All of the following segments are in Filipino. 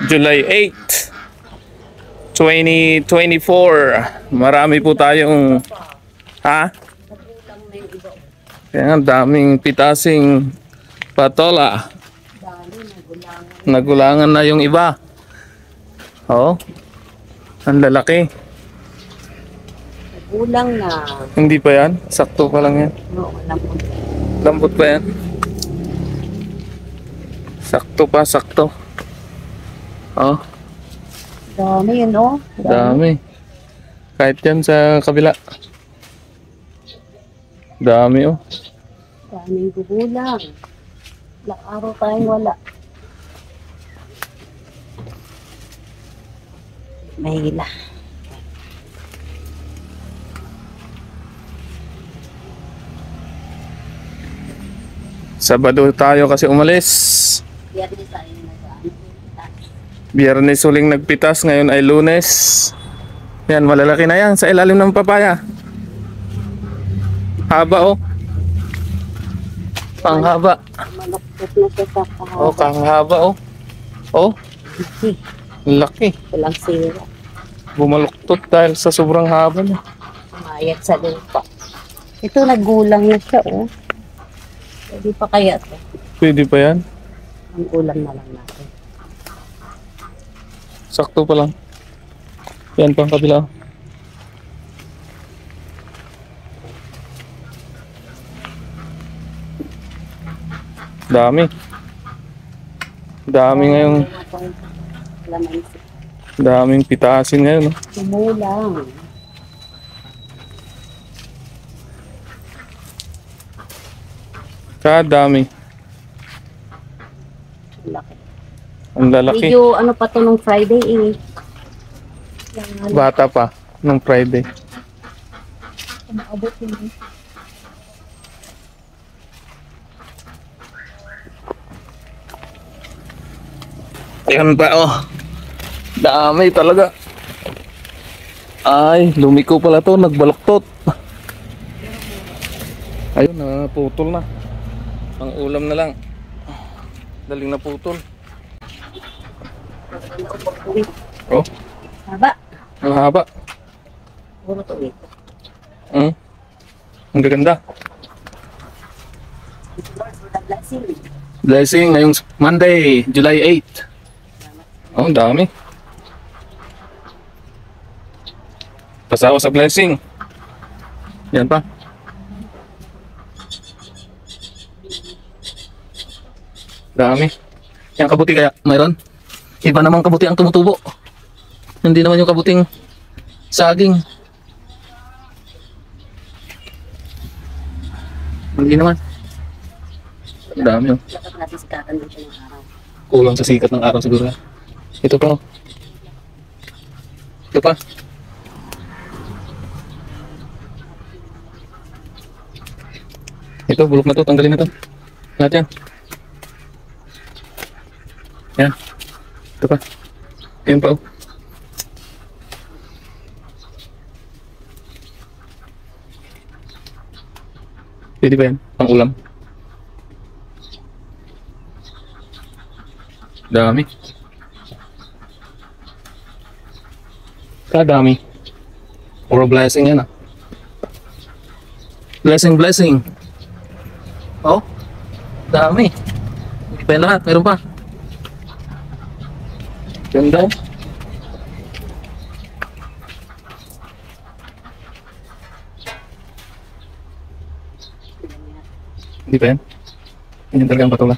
July 8, 2024. Marami po tayong kaya ang daming pitasing patola. Nagulangan na yung iba. Oh. Ang lalaki. Nagulang na. Hindi pa yan? Sakto pa lang yan. Oo, lambot. Lambot pa yan. Sakto pa, sakto. Oh. Dami yun, oh. Dami. Kahit yan sa kabila. Dami, oh. Daming gugulang. Ilang araw tayong wala. Mahila. Sabado tayo kasi umalis. Biyernes tayo nag-ano. Biyernes huling nagpitas, ngayon ay Lunes. Yan, malalaki na yan sa ilalim ng papaya. Haba, oh. Panghaba. Malakot na siya sa kahaba. Oh, panghaba, oh. Oh, Laki. laki. Walang sira. Bumaluktot dahil sa sobrang haba niya. Mayat sa lupa. Ito, nagulang na siya, oh. Pwede pa kaya ito. Pwede pa yan. Ang ulam na lang natin. Sakto pa lang. Yan pang kabila. Dami. Dami ngayong Lamansi. daming pitasin ngayon. Tumulang. Kadami. Laki. Ang lalaki. Medyo ano pa to nung Friday eh. Yung Bata pa nung Friday. umaabot yun eh. Ayan pa, oh. Dami talaga. Ay, lumiko pala to, nagbaluktot. Ayun, naputol na. Ang ulam na lang. Daling naputol. Oh, Haba. ang haba. Puro to eh. Ang gaganda. Lord for the blessing. Blessing ngayong Monday, July 8. Oh, ang dami. Pasawa sa blessing. Yan pa. Dami. Yang kabuti kaya mayroon? Iba namang kabuti ang tumutubo. Hindi naman yung kabuting saging. Hindi naman. Ang dami, oh. Dapat natin sikatan din siya ng araw. Kulang sa sikat ng araw siguro. Ito pa, oh. Ito pa. Ito, bulok na to. Tanggalin na to. Lahat yan. Yan. Ito pa. Ayan pa, oh. Pwede ba yan? Pang ulam. Dami. Kadami. Puro blessing yan, ah. Blessing, blessing. Oh, dami. Hindi pa yan lahat. Meron pa. Ganda. Hindi pa yan. Yan talaga ang patola.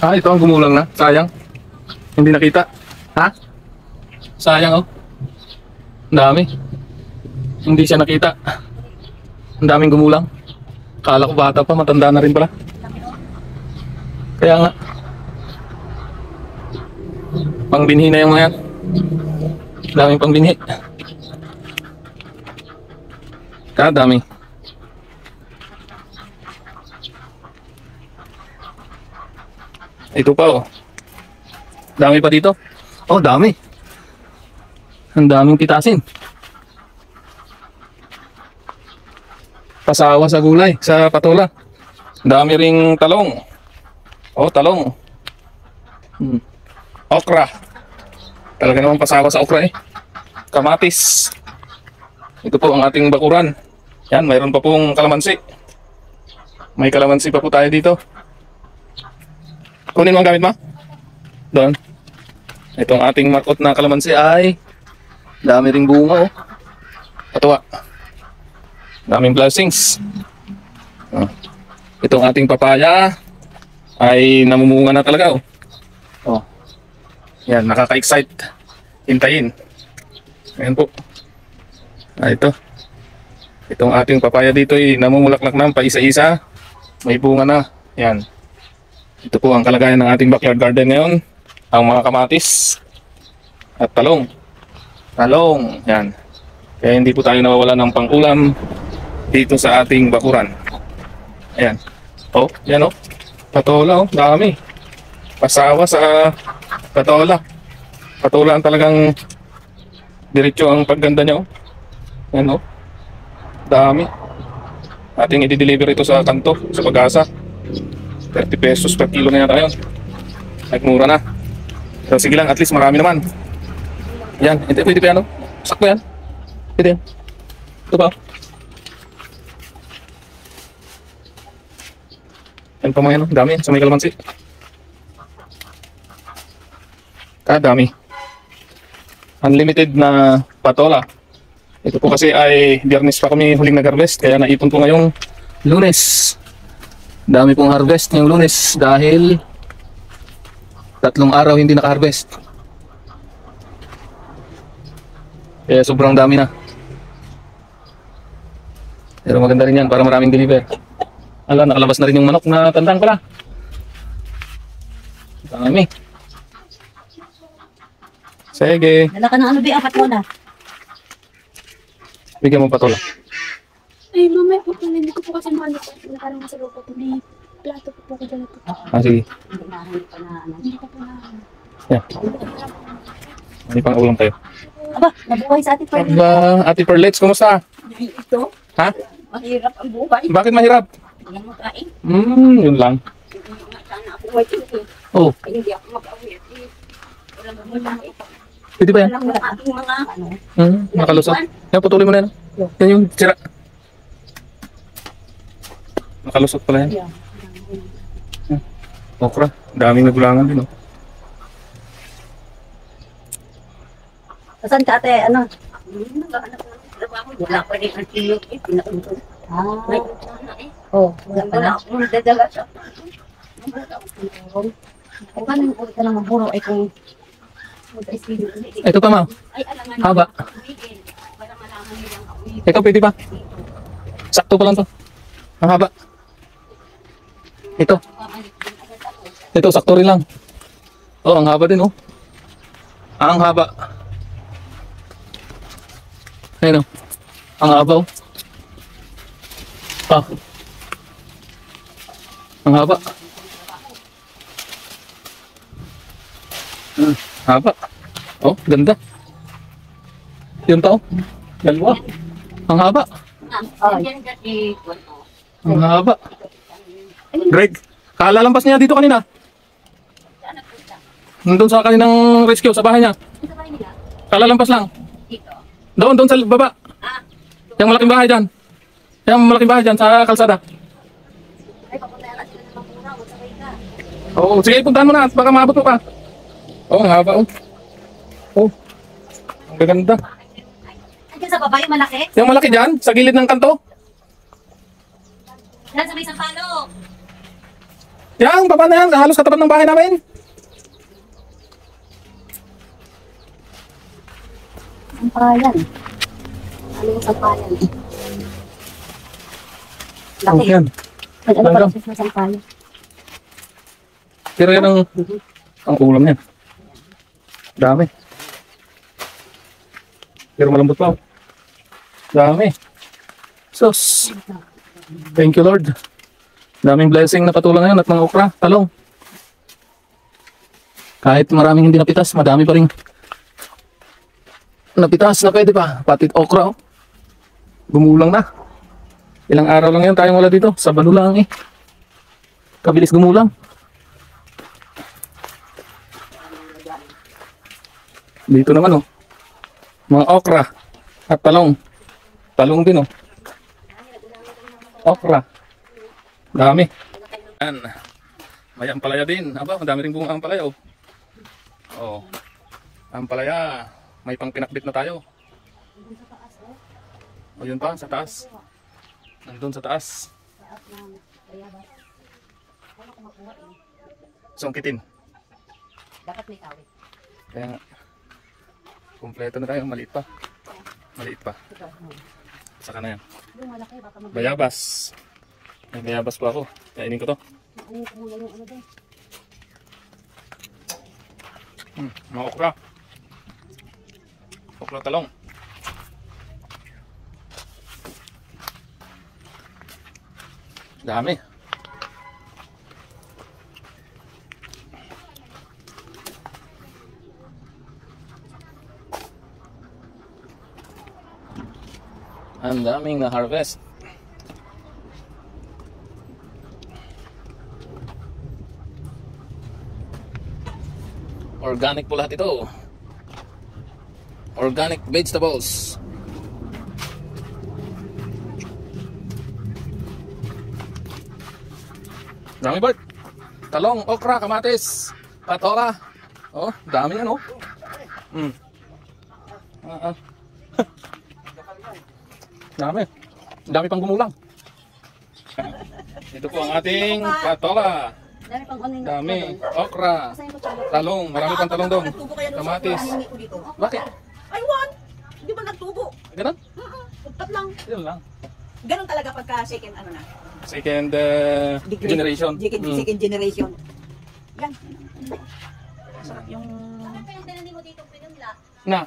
Ah, ito ang gumulang na. Sayang. Hindi nakita. Ha? Sayang, oh. Ang dami. Hindi siya nakita. Ang daming gumulang. Kala ko bata pa, matanda na rin pala. Kaya nga. Pangbinhi na yung mga yan. Daming pangbinhi. Kadami. Ito pa oh. Dami pa dito. Oh, dami. Ang daming pitasin. Pasawa sa gulay, sa patola. Dami ring talong. Oh, talong. Okra. Talaga naman pasawa sa okra eh. Kamatis. Ito po ang ating bakuran. Yan, mayroon pa pong kalamansi. May kalamansi pa po tayo dito. Kunin mo ang gamit mo. Doon. Itong ating markot na kalamansi ay dami ring bunga oh. Katuwa. Daming blessings. Itong ating papaya ay namumunga na talaga oh. Oh. Yan, nakaka-excite. Hintayin. Ayan po. Ito. Itong ating papaya dito ay namumulaklak na pa isa-isa. May bunga na. Yan. Ito po ang kalagayan ng ating backyard garden ngayon. Ang mga kamatis at talong. Talong. Yan. Kaya hindi po tayo nawawala ng pang-ulam dito sa ating bakuran. Ayan. Oh, yan oh. Patola oh. Dami. Pasawa sa patola. Patola ang talagang diretso ang pagganda niya oh. Yan oh. Dami. Ating i-deliver ito sa kanto, sa Pag-asa. 30 pesos per kilo na yata yun. Nagmura na. So sige lang, at least marami naman. Yan, hindi pwede pa yan oh. Sakto yan. Pwede yan. Ito pa. Yan pa mga yan oh. Dami sa may kalamansi. Kadami. Unlimited na patola. Ito po kasi ay Biyernes pa kami huling nag-harvest. Kaya naipon po ngayong Lunes. Dami pong harvest ngayong Lunes dahil 3 araw hindi naka-harvest. Kaya sobrang dami na. Pero maganda rin yan para maraming deliver. Ala, nakalabas na rin yung manok na tandang pala. Dami. Sige. Dala ka ng ano, Bi? Apat mo na. Bigyan mo patola. Ay, mamaya po pala, hindi ko po kasi mahanap po. Nakarang sa loob po, may plato po ko dala po. Sige. Hindi na pa na ano. Hindi ko po na. Yan. Ano pang ulam tayo? Aba, nabuhay sa ating pwede. Aba, Ate Perlets, kumusta? Ito, Ha? mahirap ang buhay. Bakit mahirap? Hindi mo kain. Yun lang. Sana ako buhay ito. Oh, Ay, hindi ako mag-awit. Walang mamulaki. pwede ba yan? Walang wala aking mga ano. Nakalusot. Yan, patuloy mo na yan. Yan yung sira. Nakalusot pala yan. Okra. Daming nagulangan din, oh. Saan ka ate, ano? Wala pa rin ang tiyok eh. Pinakintun. May utana eh. Oh, wala pa na. Akong nadadala siya. Kung paano yung ulit ka lang maburo ay kung Ito pa, ma. ay alangan Haba. para malaman nilang ako. Ikaw, pwede pa. Sakto pa lang to. Ang haba. Ito. Ito, sakto rin lang. Oh, ang haba din, oh. Ang haba. Ayun, oh. Ang haba, oh. Ah. Ang haba. Haba. Oh, ganda. Yun pa, oh. Dalawa. Ang haba. Ang haba. Greg, kalalampas niya dito kanina. Nandun sa kaninang rescue sa bahay niya. Kalalampas lang. Doon sa baba. Yung malaking bahay dyan. Yung malaking bahay dyan sa kalsada. Oo, sige, puntahan mo na at baka maabot mo pa. Oo, ang haba, oh. Oh, ang gaganda. Andiyan sa baba yung malaki? Yung malaki dyan, sa gilid ng kanto. Yan sa may sampalo. Yan, baba na yan, halos katapat ng bahay namin. Sampayan. Ano yung sampayan? Oh, Laki. yan. Ano pa Talaga. rin sa sampayan? Pero yan ang ulam niya. Dami. Pero malambot pa, oh. Dami. Sus. Thank you, Lord. Daming blessing na patulang ngayon at mga okra, talong. Kahit maraming hindi napitas, madami pa rin napitas na pwede pa. Pati okra, oh. Gumulang na. Ilang araw lang yan tayong wala dito. Sabado lang eh. Kabilis gumulang. Dito naman oh. Mga okra at talong. Talong din oh. Okra. Dami. Yan. May ampalaya din. Aba, madami rin bunga ampalaya oh. Oh. Ampalaya. May pang pinakbit na tayo. O yun pa, sa taas. Nandun sa taas. Sungkitin. Dapat may tawid. Kaya nga. Kompleto na tayo. Maliit pa. Maliit pa. Saka na yan. Yung malaki, baka mag- Bayabas. May bayabas po ako. Kainin ko to. Ano ko muna yung ano doon. Mga okra. Okra talong. Dami. Ang daming na-harvest. Organic po lahat ito. Organic vegetables. Dami Bart. Talong, okra, kamatis, patola. Oh, dami yan oh. Dami. Dami pang gumulang. Ito po ang ating patola. Dami pang ano yung Dami. Okra. Talong. Marami pang talong doon. Kamatis. Bakit? Ay, Juan! Hindi ba nagtubo? Ganun? Tugtat lang. Yun lang. Ganun talaga pagka second ano na. Second Degree. generation. Second generation. Yan. Sarap yung... Ano pa yung tinanong mo dito pinunla? Na.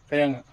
Kaya nga.